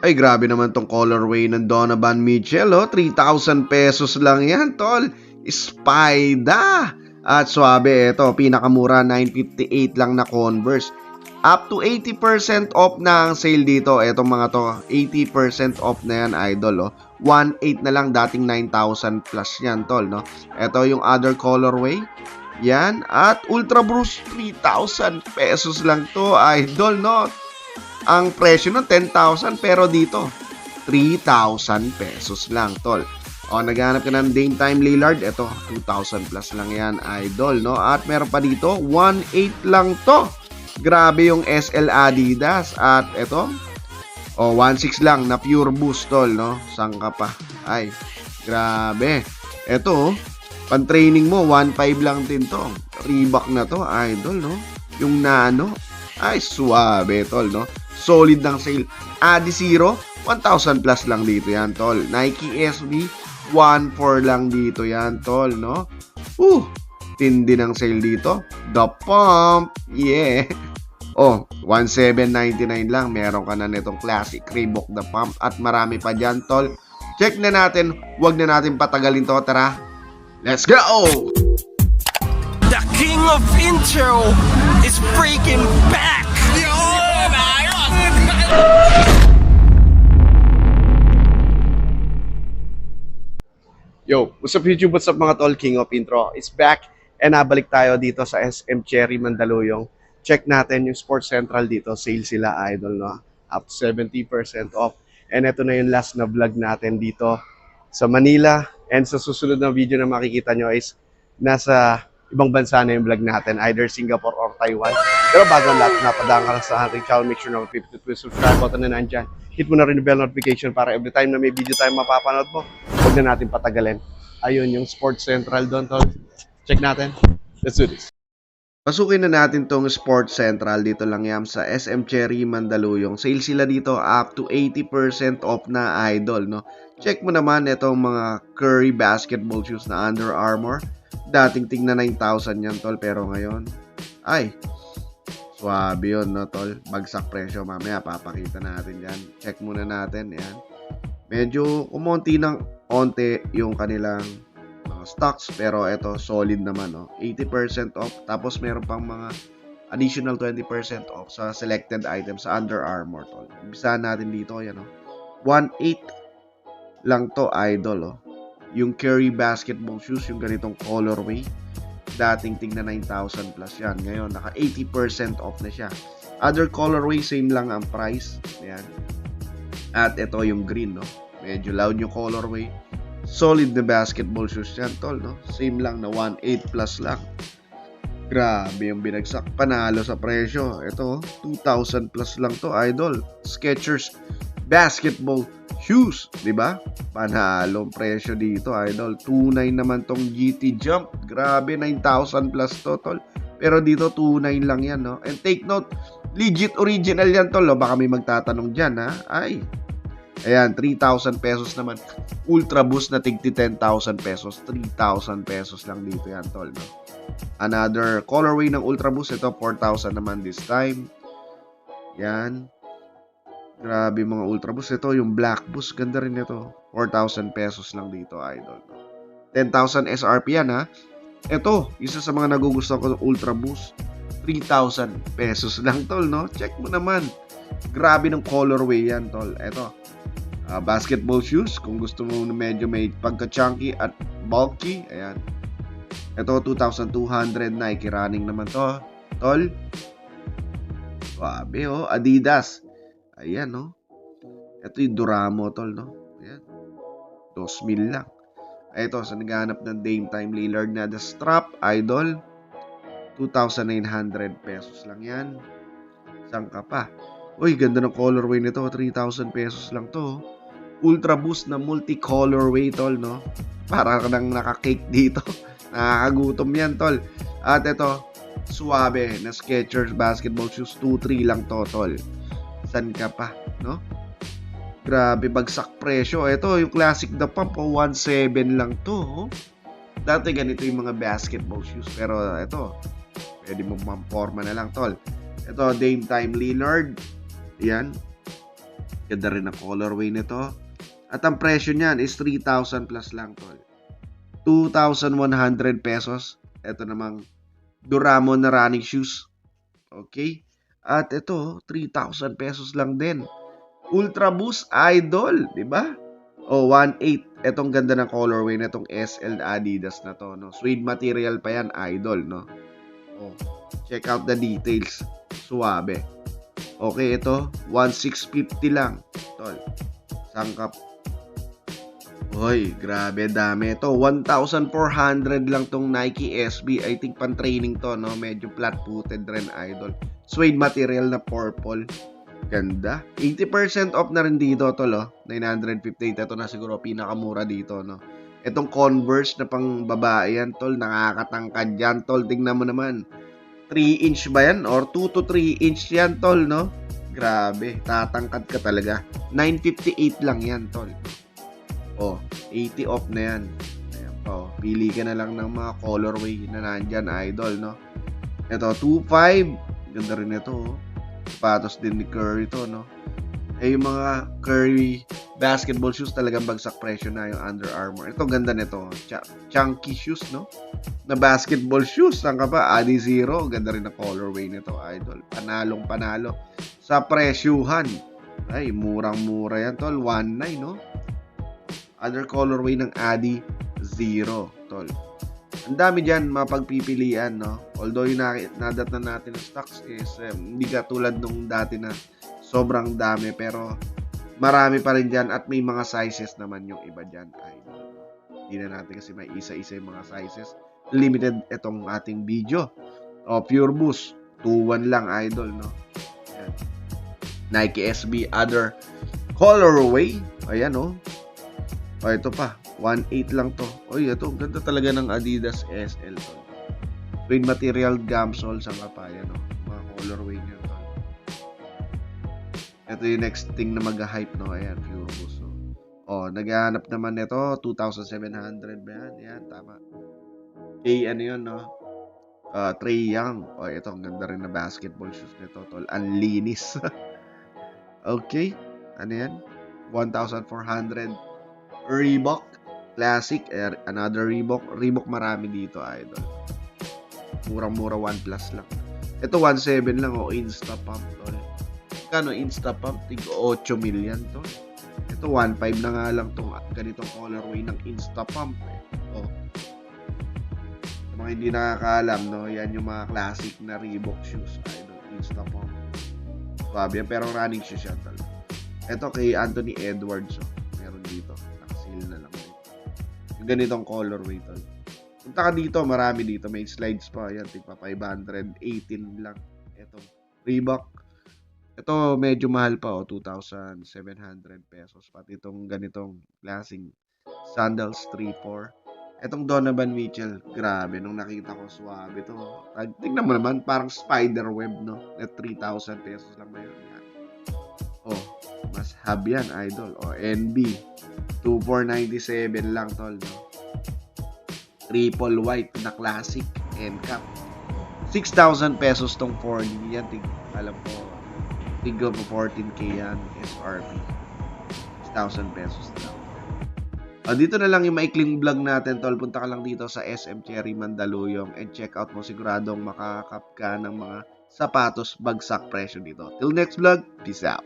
Ay, grabe naman tong colorway ng Donovan Mitchell, oh. 3,000 pesos lang yan, tol. Spida. At swabe, ito, pinakamura, 958 lang na Converse. Up to 80% off na ang sale dito. Etong mga to, 80% off na yan, idol, oh. 1,800 na lang, dating 9,000 plus yan, tol, no? Ito yung other colorway. Yan. At Ultra Boost, 3,000 pesos lang to, idol, no? Ang presyo nun 10,000 pero dito 3,000 pesos lang, tol. O, naghanap ka ng Dame Time Lillard, ito 2,000 plus lang yan, idol, no? At meron pa dito 1,800 lang to. Grabe yung SL Adidas. At ito 1,600 lang na Pure Boost, tol, no? Saan ka pa? Ay, grabe. Ito pan-training mo 1,500 lang din to. Reebok na to, idol, no? Yung Nano, ay suwabe, tol, no? Solid ng sale. Adizero, 1,000 plus lang dito yan, tol. Nike SB, 1,400 lang dito yan, tol, no? Tindi ng sale dito. The Pump, yeah. 1,799 lang. Meron ka na nitong classic Reebok The Pump. At marami pa dyan, tol. Check na natin. Huwag na natin patagalin to. Tara, let's go! The king of intro is freaking back! Yo, what's up YouTube? What's up mga tol? King of Intro is back. And nabalik tayo dito sa SM Cherry Mandaluyong. Check natin yung Sports Central dito. Sale sila, idol, no? Up to 70% off. And ito na yung last na vlog natin dito sa Manila. And sa susunod na video na makikita nyo is nasa ibang bansa na yung vlog natin, either Singapore or Taiwan. Pero bago ang lahat, napadaan ka lang sa ating channel, make sure na mag-50 to subscribe button na nandyan. Hit mo na rin yung bell notification para every time na may video tayo mapapanood mo, huwag na natin patagalin. Ayun yung Sports Central doon, tol. Check natin. Let's do this. Pasukin na natin tong Sports Central dito lang yan sa SM Cherry Mandaluyong. Sale sila dito up to 80% off na, idol, no? Check mo naman itong mga Curry basketball shoes na Under Armour. Dating tigna 9,000 yan, tol, pero ngayon ay swabe yun, no, tol. Bagsak presyo, mamaya papakita natin yan. Check muna natin, yan. Medyo kumonti ng onte yung kanilang stocks, pero ito solid naman, no. 80% off, tapos meron pang mga additional 20% off sa selected items sa Under Armour, tol. Umpisahan natin dito, yan, no. 1,800 lang to, idol, oh. Yung Curry basketball shoes, yung ganitong colorway, dating tigna 9,000 plus yan. Ngayon, naka 80% off na siya. Other colorway, same lang ang price. Ayan. At ito yung green, no? Medyo loud yung colorway. Solid na basketball shoes yan, tol, no? Same lang na 1,800 plus lang. Grabe yung binagsak. Panalo sa presyo. Ito, 2,000 plus lang to, idol. Skechers basketball shoes, di ba? Panalong presyo dito, idol. 2,900 naman tong GT Jump. Grabe, 9,000 plus to, tol. Pero dito 2,900 lang yan, no? And take note, legit original yan, tol, no? Baka may magtatanong dyan, ha? Ay, ayan, 3,000 pesos naman. Ultra Boost na tigti 10,000 pesos. 3,000 pesos lang dito yan, tol, no? Another colorway ng Ultra Boost, ito 4,000 naman this time. Yan. Grabe mga Ultra Boost. Ito yung Black Boost. Ganda rin ito. 4,000 pesos lang dito, idol. 10,000 SRP yan, ha. Ito, isa sa mga nagugustuhan ko ng Ultra Boost. 3,000 pesos lang, tol, no? Check mo naman. Grabe ng colorway yan, tol. Ito, basketball shoes. Kung gusto mo medyo may pagka-chunky at bulky. Ayan. Ito, 2,200. Nike running naman to, tol. Grabe, oh. Adidas. Ayan, no? Ito yung Duramo, tol, no? Ayan. 2,000 lang. Ito, sa naghahanap ng Dame Time Lillard na The Strap, idol. 2,900 pesos lang yan. Saan ka pa? Uy, ganda ng colorway nito. 3,000 pesos lang to. Ultra Boost na multi-colorway, tol, no? Para ka nang nakakake dito. Nakakagutom yan, tol. At ito, suwabe na Skechers basketball shoes. 2,300 lang to, tol. San ka pa, no? Grabe, bagsak presyo. Ito, yung classic The Pump, 1,700 lang to. Oh. Dati ganito yung mga basketball shoes. Pero ito, pwede mo mamporma na lang, tol. Ito, Dame Time Lillard. Yan. Ganda rin ang colorway nito. At ang presyo niyan is 3,000 plus lang, tol. 2,100 pesos. Ito namang Duramo na running shoes. Okay? At ito, 3,000 pesos lang din. Ultra Boost Idol, di ba? O, 1.8. Etong ganda ng colorway na itong SL Adidas na to, no? Suede material pa yan, Idol, no? O, check out the details. Suwabe. Okay, ito, 1,650 lang. Tol, sangkap. Hoy, grabe, dami. Ito, 1,400 lang tong Nike SB. I think pan-training to, no? Medyo flat-footed rin, Idol. Suede material na purple. Ganda. 80% off na rin dito, tol, oh. 958. Ito na siguro pinakamura dito, no? Itong Converse na pang babae yan, tol. Nakakatangkad yan, tol. Tingnan mo naman. 3-inch ba yan? Or 2 to 3-inch yan, tol, no? Grabe. Tatangkad ka talaga. 958 lang yan, tol. Oh, 80 off na yan. Ayan pa, oh. Pili ka na lang ng mga colorway na nandyan, Idol, no? Ito, 2.5. Ganda rin ito, oh. Sapatos din ni Curry to, no? Eh, yung mga Curry basketball shoes talagang bagsak presyo na yung Under Armour. Ito, ganda nito. Chunky shoes, no? Na basketball shoes. Saan ka pa? Adizero. Ganda rin na colorway nito, Idol. Panalong panalo. Sa presyuhan. Ay, murang-mura yan, tol. 1.9, no? Other colorway ng Adi Zero, tol. Ang dami dyan mapagpipilian, no? Although yung nadat na natin ng stocks is hindi katulad nung dati na sobrang dami, pero marami pa rin dyan at may mga sizes naman yung iba dyan. Hindi na natin kasi may isa-isa yung mga sizes. Limited itong ating video. O, Pure Boost, 2.1 lang, Idol, no? Ayan. Nike SB, other colorway. Ayan, no? O, ito pa. 1.8 lang to. Oy, ito. Ganda talaga ng Adidas SL to. Suede material gamsol sa kapayan, no? Mga colorway niya to. Ito yung next thing na mag-hype, no? Ayan, Pure Boost. So. O, naghahanap naman nito. 2,700 ba yan? Yan, tama. Ano yun, no? Trae Young. O, ito. Ang ganda rin na basketball shoes nito, tol. Ang linis. Okay. Ano yan? 1,400 Reebok Classic, another Reebok. Reebok marami dito, Idol. Murang-mura 1 plus lang. Ito 1.7 lang, o Insta Pump, tol. Kano Insta Pump? Tig 8 million, tol. Ito 1.5 na nga lang tong ganitong colorway ng Insta Pump, eh. Oh. Sa mga hindi nakakaalam, no, yan yung mga classic na Reebok shoes, Idol. Insta Pump. Swabe yan, pero running shoes yan, tol. Ito kay Anthony Edwards, oh. Meron dito. Nakasil na lang. Ganitong colorway, tol. Punta ka dito, marami dito. May slides pa. Yan, tigpa 518 lang. Itong Reebok. Ito, medyo mahal pa, 2,700 pesos. Pati itong ganitong klaseng sandals, 3-4. Itong Donovan Mitchell, grabe. Nung nakita ko, suwabe ito. Tingnan mo naman, parang spider web, no? At 3,000 pesos lang ba yun? Yan. Oh, mas hab yan, Idol. Oh, NB. 2,497 lang, tol, no? Triple white na classic end cap. 6,000 pesos tong 4D yan. Alam ko, tigil po 14K yan SRP. 6,000 pesos lang. Dito na lang yung maikling vlog natin, tol. Punta ka lang dito sa SM Cherry Mandaluyong and check out mo, siguradong makakap ka ng mga sapatos bagsak presyo dito. Till next vlog, peace out.